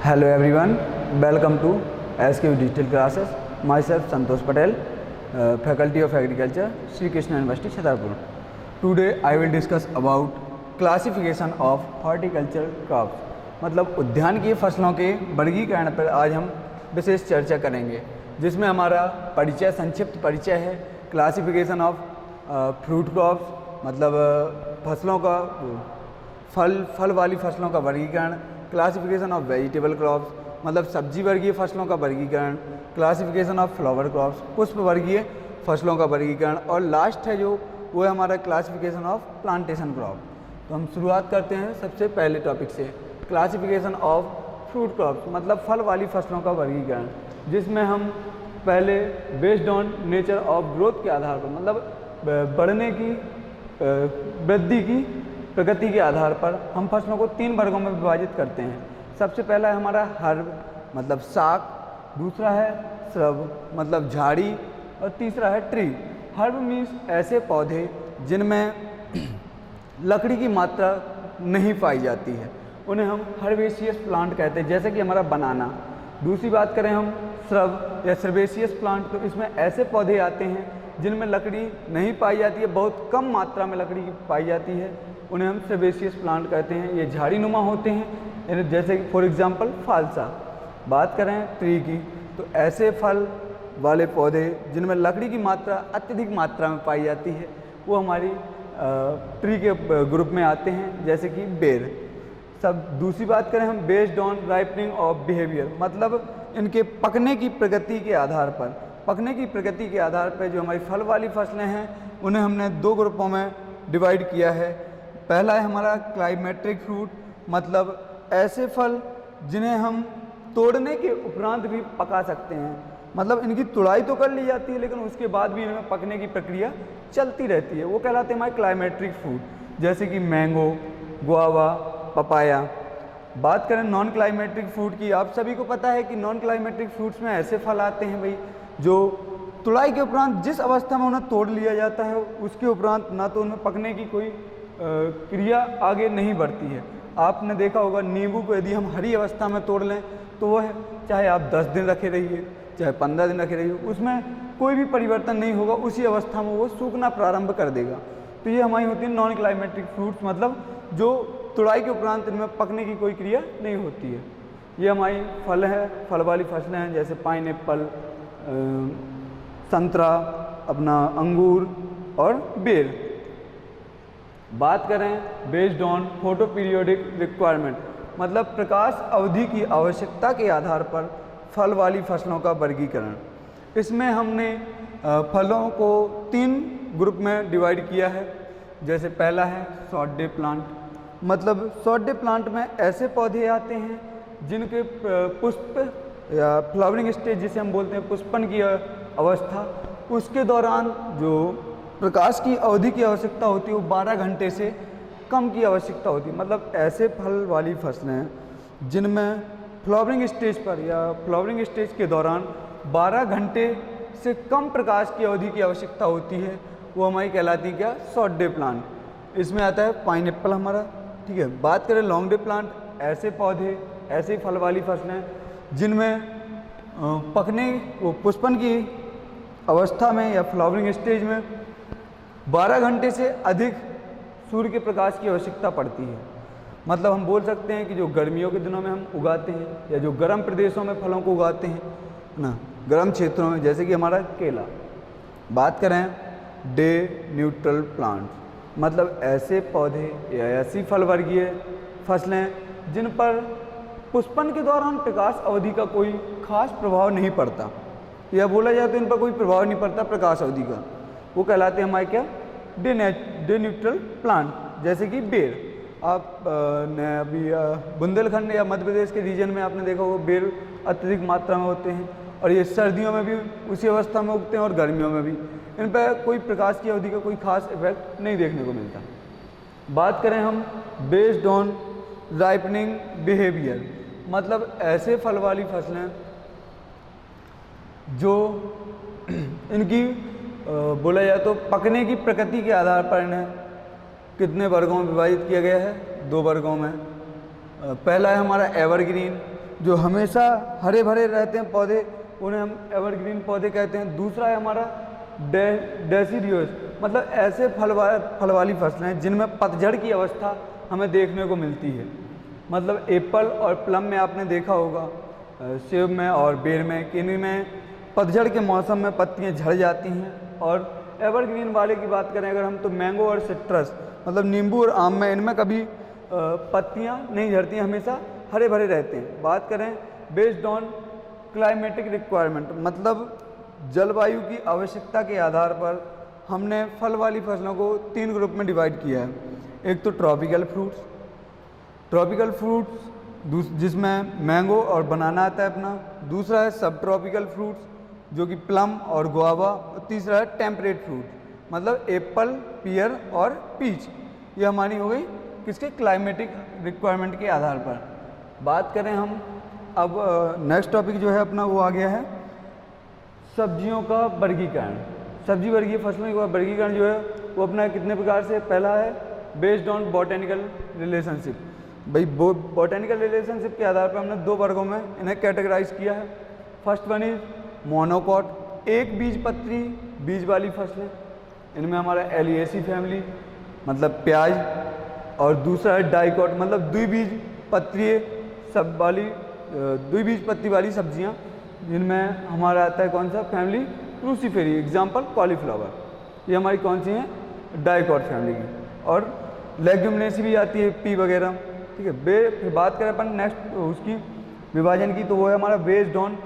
Hello everyone, welcome to SQ Digital Classes. Myself Santosh Patel, Faculty of Agriculture, Sri Krishna University, Chhatarpur. Today I will discuss about classification of horticultural crops. मतलब उद्यान की फसलों के वर्गीकरण पर आज हम विशेष चर्चा करेंगे, जिसमें हमारा परिचय, संक्षिप्त परिचय है। क्लासिफिकेशन ऑफ फ्रूट क्रॉप्स, मतलब फसलों का फल वाली फसलों का वर्गीकरण। क्लासिफिकेशन ऑफ वेजिटेबल क्रॉप्स, मतलब सब्जी वर्गीय फसलों का वर्गीकरण। क्लासिफिकेशन ऑफ फ्लावर क्रॉप्स, पुष्प वर्गीय फसलों का वर्गीकरण। और लास्ट है जो वो है हमारा क्लासिफिकेशन ऑफ प्लांटेशन क्रॉप। तो हम शुरुआत करते हैं सबसे पहले टॉपिक से, क्लासिफिकेशन ऑफ फ्रूट क्रॉप्स, मतलब फल वाली फसलों का वर्गीकरण, जिसमें हम पहले based on nature of growth के आधार पर, मतलब बढ़ने की वृद्धि की प्रगति के आधार पर हम फसलों को 3 वर्गों में विभाजित करते हैं। सबसे पहला है हमारा हर्ब, मतलब साग। दूसरा है श्रब, मतलब झाड़ी। और तीसरा है ट्री। हर्ब मीन्स ऐसे पौधे जिनमें लकड़ी की मात्रा नहीं पाई जाती है, उन्हें हम हर्बेशियस प्लांट कहते हैं, जैसे कि हमारा बनाना। दूसरी बात करें हम श्रब या श्रबेशियस प्लांट, तो इसमें ऐसे पौधे आते हैं जिनमें लकड़ी नहीं पाई जाती है, बहुत कम मात्रा में लकड़ी पाई जाती है, उन्हें हम श्रबेशियस प्लांट कहते हैं। ये झाड़ी नुमा होते हैं, जैसे फॉर एग्जांपल फालसा। बात करें ट्री की, तो ऐसे फल वाले पौधे जिनमें लकड़ी की मात्रा अत्यधिक मात्रा में पाई जाती है, वो हमारी ट्री के ग्रुप में आते हैं, जैसे कि बेर। सब दूसरी बात करें हम based on ripening of behaviour, मतलब इनके पकने की प्रगति के आधार पर, के आधार पर जो हमारी फल वाली फसलें हैं उन्हें हमने 2 ग्रुपों में डिवाइड किया है। पहला है हमारा क्लाइमेट्रिक फ्रूट, मतलब ऐसे फल जिन्हें हम तोड़ने के उपरांत भी पका सकते हैं, मतलब इनकी तुड़ाई तो कर ली जाती है लेकिन उसके बाद भी इनमें पकने की प्रक्रिया चलती रहती है, वो कहलाते हैं हमारे क्लाइमेट्रिक फ्रूट, जैसे कि मैंगो, गुआवा, पपाया। बात करें नॉन क्लाइमेट्रिक फ्रूट की, आप सभी को पता है कि नॉन क्लाइमेट्रिक फ्रूट्स में ऐसे फल आते हैं भाई जो तुड़ाई के उपरांत जिस अवस्था में उन्हें तोड़ लिया जाता है उसके उपरांत ना तो उनमें पकने की कोई क्रिया आगे नहीं बढ़ती है। आपने देखा होगा नींबू को यदि हम हरी अवस्था में तोड़ लें तो वह चाहे आप 10 दिन रखे रहिए, चाहे 15 दिन रखे रहिए, उसमें कोई भी परिवर्तन नहीं होगा, उसी अवस्था में वो सूखना प्रारंभ कर देगा। तो ये हमारी होती है नॉन क्लाइमेट्रिक फ्रूट्स, मतलब जो तुड़ाई के उपरांत इनमें पकने की कोई क्रिया नहीं होती है। ये हमारी फल है, फल वाली फसलें हैं, जैसे पाइनएप्पल, संतरा, अपना अंगूर और बेर। बात करें based on photo periodic requirement, मतलब प्रकाश अवधि की आवश्यकता के आधार पर फल वाली फसलों का वर्गीकरण। इसमें हमने फलों को 3 ग्रुप में डिवाइड किया है। जैसे पहला है शॉर्ट डे प्लांट, मतलब शॉर्ट डे प्लांट में ऐसे पौधे आते हैं जिनके पुष्प या फ्लावरिंग स्टेज जिसे हम बोलते हैं पुष्पन की अवस्था, उसके दौरान जो प्रकाश की अवधि की आवश्यकता होती है वो 12 घंटे से कम की आवश्यकता होती है। मतलब ऐसे फल वाली फसलें जिनमें फ्लावरिंग स्टेज पर या फ्लावरिंग स्टेज के दौरान 12 घंटे से कम प्रकाश की अवधि की आवश्यकता होती है, वो हमारी कहलाती है क्या, शॉर्ट डे प्लांट। इसमें आता है पाइनएप्पल हमारा, ठीक है। बात करें लॉन्ग डे प्लांट, ऐसे पौधे, ऐसे फल वाली फसलें जिनमें पकने वो पुष्पन की अवस्था में या फ्लावरिंग स्टेज में 12 घंटे से अधिक सूर्य के प्रकाश की आवश्यकता पड़ती है। मतलब हम बोल सकते हैं कि जो गर्मियों के दिनों में हम उगाते हैं या जो गर्म प्रदेशों में फलों को उगाते हैं ना, गर्म क्षेत्रों में, जैसे कि हमारा केला। बात करें डे न्यूट्रल प्लांट्स, मतलब ऐसे पौधे या ऐसी फल वर्गीय फसलें जिन पर पुष्पन के दौरान प्रकाश अवधि का कोई खास प्रभाव नहीं पड़ता, या बोला जाए तो इन पर कोई प्रभाव नहीं पड़ता प्रकाश अवधि का, वो कहलाते हैं हमारे क्या, डे न्यूट्रल प्लांट। जैसे कि बेर, आप ने अभी बुंदेलखंड या मध्य प्रदेश के रीजन में आपने देखा होगा बेर अत्यधिक मात्रा में होते हैं, और ये सर्दियों में भी उसी अवस्था में उगते हैं और गर्मियों में भी। इन पर कोई प्रकाश की अवधि का कोई खास इफेक्ट नहीं देखने को मिलता। बात करें हम बेस्ड ऑन राइपनिंग बिहेवियर, मतलब ऐसे फल वाली फसलें जो इनकी बोला जाए तो पकने की प्रकृति के आधार पर इन्हें कितने वर्गों में विभाजित किया गया है, 2 वर्गों में। पहला है हमारा एवरग्रीन, जो हमेशा हरे भरे रहते हैं पौधे, उन्हें हम एवरग्रीन पौधे कहते हैं। दूसरा है हमारा डेसिडियोस, मतलब ऐसे फल वाली फसलें हैं जिनमें पतझड़ की अवस्था हमें देखने को मिलती है। मतलब एप्पल और प्लम में आपने देखा होगा, सेब में और बेर में, कि इनमें पतझड़ के मौसम में पत्तियां झड़ जाती हैं। और एवरग्रीन वाले की बात करें अगर हम, तो मैंगो और सिट्रस, मतलब नींबू और आम में, इनमें कभी पत्तियां नहीं झड़ती, हमेशा हरे भरे रहते हैं। बात करें बेस्ड ऑन क्लाइमेटिक रिक्वायरमेंट, मतलब जलवायु की आवश्यकता के आधार पर हमने फल वाली फसलों को 3 ग्रुप में डिवाइड किया है। एक तो ट्रॉपिकल फ्रूट्स जिसमें मैंगो और बनाना आता है अपना। दूसरा है सब ट्रॉपिकल फ्रूट्स जो कि प्लम और गुआवा। और तीसरा है टेम्परेट फ्रूट, मतलब एप्पल, पियर और पीच। ये हमारी हो गई किसके, क्लाइमेटिक रिक्वायरमेंट के आधार पर। बात करें हम अब नेक्स्ट टॉपिक जो है अपना वो आ गया है सब्जियों का वर्गीकरण। सब्जी वर्गीय फसलों का वर्गीकरण जो है वो अपना कितने प्रकार से, पहला है बेस्ड ऑन बॉटेनिकल रिलेशनशिप। भाई बॉटेनिकल रिलेशनशिप के आधार पर हमने 2 वर्गों में इन्हें कैटेगराइज किया है। फर्स्ट वन इज मोनोकॉट, एक बीज पत्री बीज वाली फसलें, इनमें हमारा एलिएसी फैमिली मतलब प्याज। और दूसरा है डाइकॉट, मतलब द्विबीज पत्ती वाली सब्जियां, जिनमें हमारा आता है कौन सा, फैमिली क्रूसीफेरी, एग्जाम्पल कॉलीफ्लावर। ये हमारी कौन सी हैं, डाइकॉट फैमिली की। और लेग्यूमिनेसी भी आती है, पी वगैरह, ठीक है। फिर बात करें अपन नेक्स्ट उसकी विभाजन की, तो वो है हमारा बेस्ड ऑन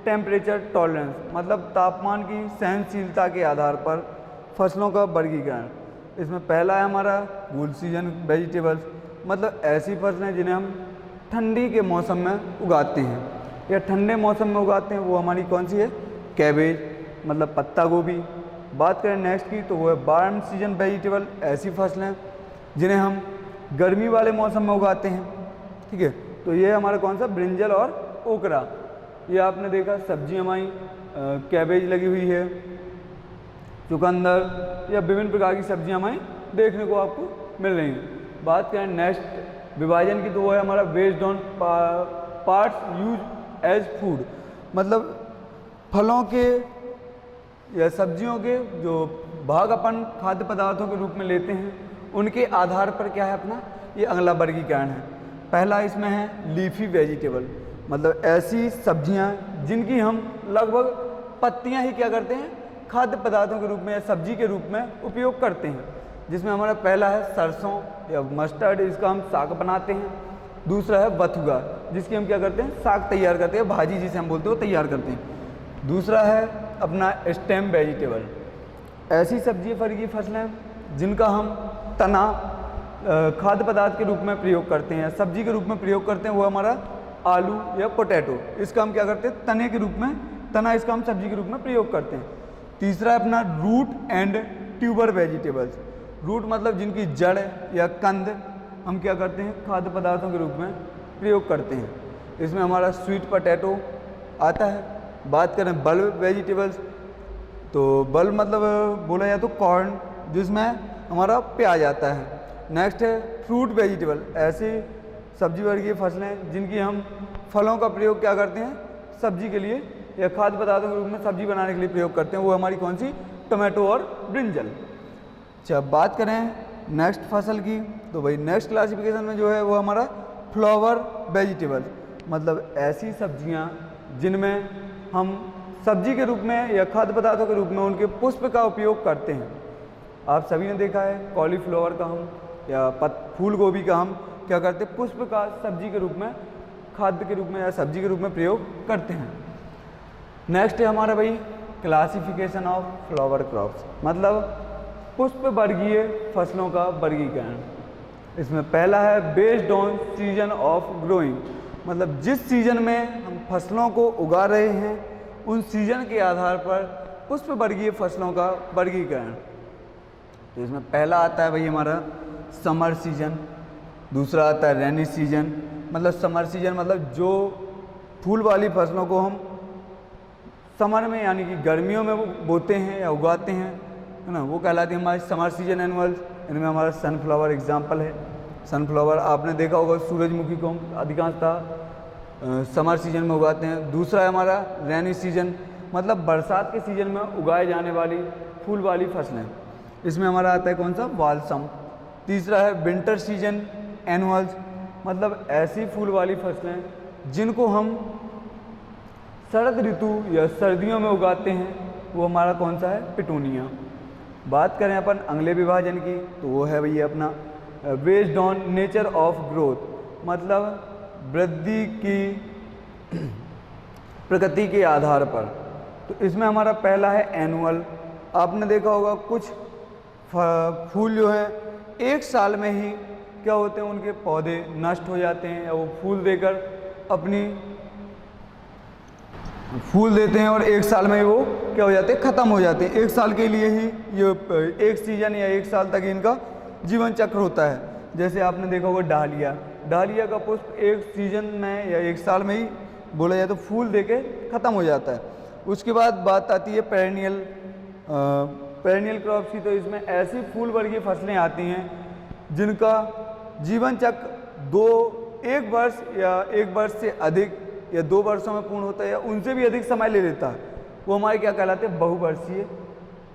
टेम्परेचर टॉलरेंस, मतलब तापमान की सहनशीलता के आधार पर फसलों का वर्गीकरण। इसमें पहला है हमारा कूल सीजन वेजिटेबल्स, मतलब ऐसी फसलें जिन्हें हम ठंडी के मौसम में उगाते हैं या ठंडे मौसम में उगाते हैं, वो हमारी कौन सी है, कैबेज, मतलब पत्ता गोभी। बात करें नेक्स्ट की, तो वो है वार्म सीजन वेजिटेबल, ऐसी फसलें जिन्हें हम गर्मी वाले मौसम में उगाते हैं, ठीक है। तो ये हमारा कौन सा, ब्रिंजल और ओकरा। ये आपने देखा सब्जी हमारी कैबेज लगी हुई है, चुकंदर या विभिन्न प्रकार की सब्जियां हमारी देखने को आपको मिल रही हैं। बात करें नेक्स्ट विभाजन की, तो वो है हमारा based on parts use as food, मतलब फलों के या सब्जियों के जो भाग अपन खाद्य पदार्थों के रूप में लेते हैं, उनके आधार पर क्या है अपना ये अगला वर्गीकरण है। पहला इसमें है लीफी वेजिटेबल, मतलब ऐसी सब्जियां जिनकी हम लगभग पत्तियां ही क्या करते हैं, खाद्य पदार्थों के रूप में या सब्जी के रूप में उपयोग करते हैं। जिसमें हमारा पहला है सरसों या मस्टर्ड, इसका हम साग बनाते हैं। दूसरा है बथुआ, जिसकी हम क्या करते हैं, साग तैयार करते हैं, भाजी जिसे हम बोलते हैं वो तैयार करते हैं। दूसरा है अपना स्टेम वेजिटेबल, ऐसी सब्जी फल की फसलें जिनका हम तना खाद्य पदार्थ के रूप में प्रयोग करते हैं, सब्जी के रूप में प्रयोग करते हैं, वो हमारा आलू या पोटैटो, इसका हम क्या करते हैं, तने के रूप में, तना इसका हम सब्जी के रूप में प्रयोग करते हैं। तीसरा है अपना root and tuber vegetables, root मतलब जिनकी जड़ या कंद हम क्या करते हैं, खाद्य पदार्थों के रूप में प्रयोग करते हैं। इसमें हमारा स्वीट पोटैटो आता है। बात करें बल्ब वेजिटेबल्स, तो बल्ब मतलब बोला जाए तो कॉर्न, जिसमें हमारा प्याज आता है। नेक्स्ट है फ्रूट वेजिटेबल, ऐसी सब्जी वर्गीय फसलें जिनकी हम फलों का प्रयोग क्या करते हैं, सब्जी के लिए या खाद्य पदार्थों के रूप में सब्जी बनाने के लिए प्रयोग करते हैं, वो हमारी कौन सी, टमाटो और ब्रिंजल। अच्छा, बात करें नेक्स्ट फसल की, तो भाई नेक्स्ट क्लासिफिकेशन में जो है वो हमारा फ्लावर वेजिटेबल, मतलब ऐसी सब्जियां जिनमें हम सब्जी के रूप में या खाद्य पदार्थों के रूप में उनके पुष्प का उपयोग करते हैं। आप सभी ने देखा है कॉलीफ्लावर का हम या फूल गोभी का हम क्या करते हैं, पुष्प का सब्जी के रूप में, खाद्य के रूप में या सब्जी के रूप में प्रयोग करते हैं। नेक्स्ट है हमारा भाई क्लासिफिकेशन ऑफ फ्लावर क्रॉप्स, मतलब पुष्प वर्गीय फसलों का वर्गीकरण। इसमें पहला है based on season of growing, मतलब जिस सीजन में हम फसलों को उगा रहे हैं उन सीजन के आधार पर पुष्प वर्गीय फसलों का वर्गीकरण। तो इसमें पहला आता है भाई हमारा समर सीजन, दूसरा आता है रेनी सीजन, मतलब समर सीजन मतलब जो फूल वाली फसलों को हम समर में यानी कि गर्मियों में बोते हैं या उगाते हैं, है ना, वो कहलाती है हमारी समर सीजन एनुअल्स। इनमें हमारा सनफ्लावर एग्जाम्पल है। सनफ्लावर आपने देखा होगा, सूरजमुखी को हम अधिकांशतः समर सीजन में उगाते हैं। दूसरा है हमारा रेनी सीजन, मतलब बरसात के सीजन में उगाए जाने वाली फूल वाली फसलें, इसमें हमारा आता है कौन सा, बाल्सम। तीसरा है विंटर सीजन एनुअल्स, मतलब ऐसी फूल वाली फसलें जिनको हम शरद ऋतु या सर्दियों में उगाते हैं, वो हमारा कौन सा है, पिटूनिया। बात करें अपन अगले विभाजन की, तो वो है भैया अपना based on nature of growth, मतलब वृद्धि की प्रकृति के आधार पर। तो इसमें हमारा पहला है एनुअल। आपने देखा होगा कुछ फूल जो है एक साल में ही क्या होते हैं, उनके पौधे नष्ट हो जाते हैं, या वो फूल देकर अपनी फूल देते हैं और एक साल में ही वो क्या हो जाते हैं, ख़त्म हो जाते हैं। एक साल के लिए ही ये एक सीजन या एक साल तक इनका जीवन चक्र होता है। जैसे आपने देखा होगा डालिया, डालिया का पुष्प एक सीजन में या एक साल में ही बोला जाए तो फूल देके ख़त्म हो जाता है। उसके बाद बात आती है पेरेनियल क्रॉप्स की। तो इसमें ऐसी फूल वर्गीय फसलें आती हैं जिनका जीवन चक्र एक वर्ष या एक वर्ष से अधिक या 2 वर्षों में पूर्ण होता है या उनसे भी अधिक समय ले लेता है। वो हमारे क्या कहलाते हैं, बहुवर्षीय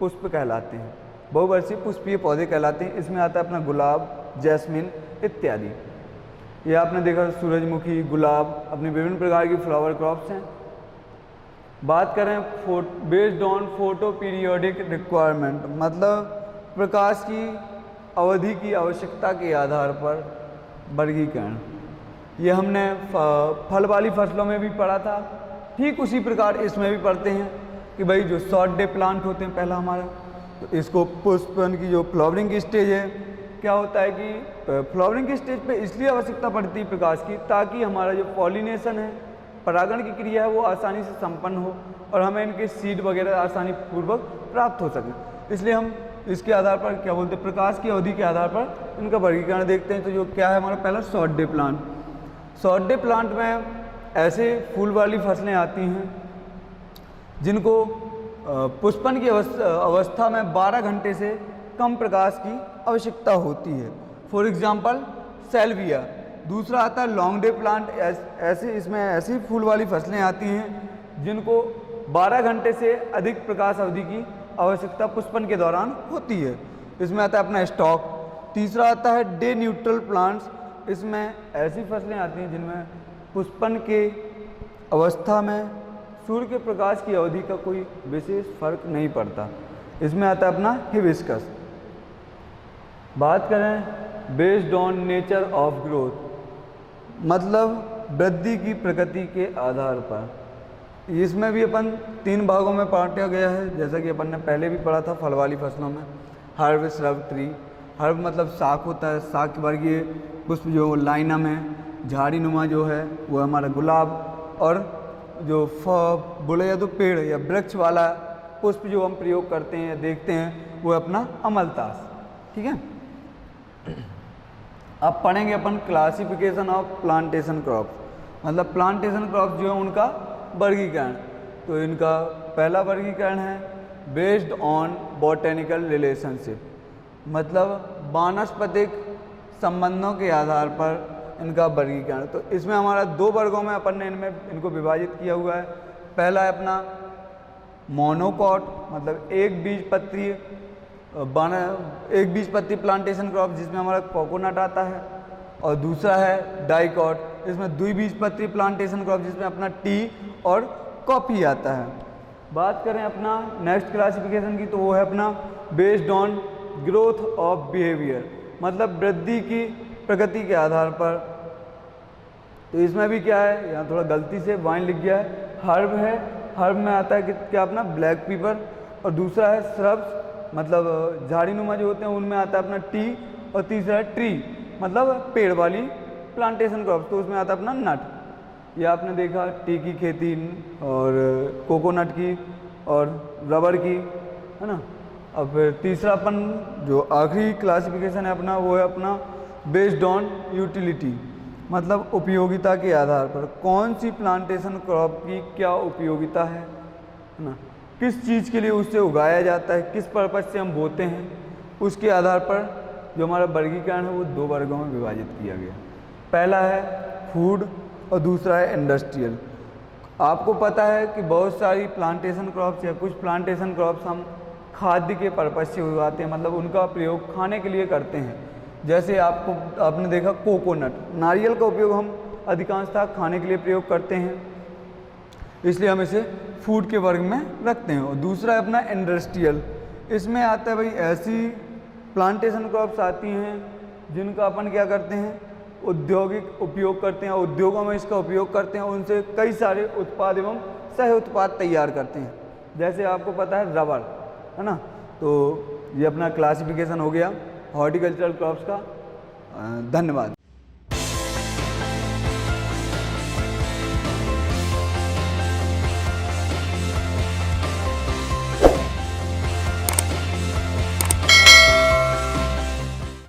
पुष्प कहलाते हैं, बहुवर्षीय पुष्पीय पौधे कहलाते हैं। इसमें आता है अपना गुलाब, जैस्मिन इत्यादि। ये आपने देखा सूरजमुखी, गुलाब अपनी विभिन्न प्रकार की फ्लावर क्रॉप्स हैं। बात करें based on photo periodic requirement, मतलब प्रकाश की अवधि की आवश्यकता के आधार पर वर्गीकरण। ये हमने फल वाली फसलों में भी पढ़ा था, ठीक उसी प्रकार इसमें भी पढ़ते हैं कि भाई जो शॉर्ट डे प्लांट होते हैं पहला हमारा, तो इसको पुष्पन की जो फ्लावरिंग की स्टेज है, क्या होता है कि फ्लावरिंग की स्टेज पे इसलिए आवश्यकता पड़ती है प्रकाश की, ताकि हमारा जो पॉलिनेशन है, परागण की क्रिया है, वो आसानी से संपन्न हो और हमें इनके सीड वगैरह आसानी पूर्वक प्राप्त हो सके। इसलिए हम इसके आधार पर क्या बोलते हैं, प्रकाश की अवधि के आधार पर इनका वर्गीकरण देखते हैं। तो जो क्या है हमारा पहला short day plant. Short day plant में ऐसे फूल वाली फसलें आती हैं जिनको पुष्पन की अवस्था में 12 घंटे से कम प्रकाश की आवश्यकता होती है। For example सेल्विया। दूसरा आता है लॉन्ग डे प्लांट। ऐसे इसमें ऐसी फूल वाली फसलें आती हैं जिनको 12 घंटे से अधिक प्रकाश अवधि की आवश्यकता पुष्पन के दौरान होती है। इसमें आता है अपना स्टॉक। तीसरा आता है डे न्यूट्रल प्लांट्स। इसमें ऐसी फसलें आती हैं जिनमें पुष्पन के अवस्था में सूर्य के प्रकाश की अवधि का कोई विशेष फर्क नहीं पड़ता। इसमें आता है अपना हिबिस्कस। बात करें based on nature of growth, मतलब वृद्धि की प्रकृति के आधार पर। इसमें भी अपन 3 भागों में बांटा गया है, जैसा कि अपन ने पहले भी पढ़ा था फल वाली फसलों में। Herb, shrub, tree. हर्ब मतलब शाख होता है, शाख वर्गीय पुष्प जो लाइनम है, झाड़ी नुमा जो है वो हमारा गुलाब, और जो बोले या तो पेड़ या वृक्ष वाला पुष्प जो हम प्रयोग करते हैं या देखते हैं वो अपना अमलतास। ठीक है। अब पढ़ेंगे अपन क्लासिफिकेशन ऑफ प्लांटेशन क्रॉप्स, मतलब प्लांटेशन क्रॉप्स जो है उनका वर्गीकरण। तो इनका पहला वर्गीकरण है बेस्ड ऑन बॉटेनिकल रिलेशनशिप, मतलब वानस्पतिक संबंधों के आधार पर इनका वर्गीकरण। तो इसमें हमारा 2 वर्गों में अपन ने इनको विभाजित किया हुआ है। पहला है अपना मोनोकॉट, मतलब एक बीज पत्ती प्लांटेशन क्रॉप जिसमें हमारा कोकोनट आता है, और दूसरा है डाइकॉट, इसमें द्विबीजपत्री प्लांटेशन क्रॉप जिसमें अपना टी और कॉफ़ी आता है। बात करें अपना नेक्स्ट क्लासिफिकेशन की, तो वो है अपना based on growth of behaviour, मतलब वृद्धि की प्रगति के आधार पर। तो इसमें भी क्या है, यहाँ थोड़ा गलती से वाइन लिख गया है, हर्ब है। हर्ब में आता है कि क्या अपना ब्लैक पीपर, और दूसरा है श्रब्स, मतलब झाड़ी नुमा जो होते हैं उनमें आता है अपना टी, और तीसरा है ट्री, मतलब पेड़ वाली प्लांटेशन क्रॉप्स, तो उसमें आता है अपना नट। ये आपने देखा टी की खेती और कोकोनट की और रबर की, है ना। अब फिर तीसरा अपन जो आखिरी क्लासिफिकेशन है अपना, वो है अपना बेस्ड ऑन यूटिलिटी, मतलब उपयोगिता के आधार पर कौन सी प्लांटेशन क्रॉप की क्या उपयोगिता है ना, किस चीज़ के लिए उससे उगाया जाता है, किस पर्पज से हम बोते हैं, उसके आधार पर जो हमारा वर्गीकरण है वो 2 वर्गों में विभाजित किया गया। पहला है फूड, और दूसरा है इंडस्ट्रियल। आपको पता है कि बहुत सारी प्लांटेशन क्रॉप्स या कुछ प्लांटेशन क्रॉप्स हम खाद्य के पर्पज़ से उगाते हैं, मतलब उनका प्रयोग खाने के लिए करते हैं। जैसे आपने देखा कोकोनट, नारियल का उपयोग हम अधिकांशतः खाने के लिए प्रयोग करते हैं, इसलिए हम इसे फूड के वर्ग में रखते हैं। और दूसरा है अपना इंडस्ट्रियल, इसमें आता है भाई ऐसी प्लांटेशन क्रॉप्स आती हैं जिनका अपन क्या करते हैं, औद्योगिक उपयोग करते हैं, उद्योगों में इसका उपयोग करते हैं, उनसे कई सारे उत्पाद एवं सह उत्पाद तैयार करते हैं। जैसे आपको पता है रबर, है ना। तो ये अपना क्लासिफिकेशन हो गया हॉर्टिकल्चरल क्रॉप्स का। धन्यवाद।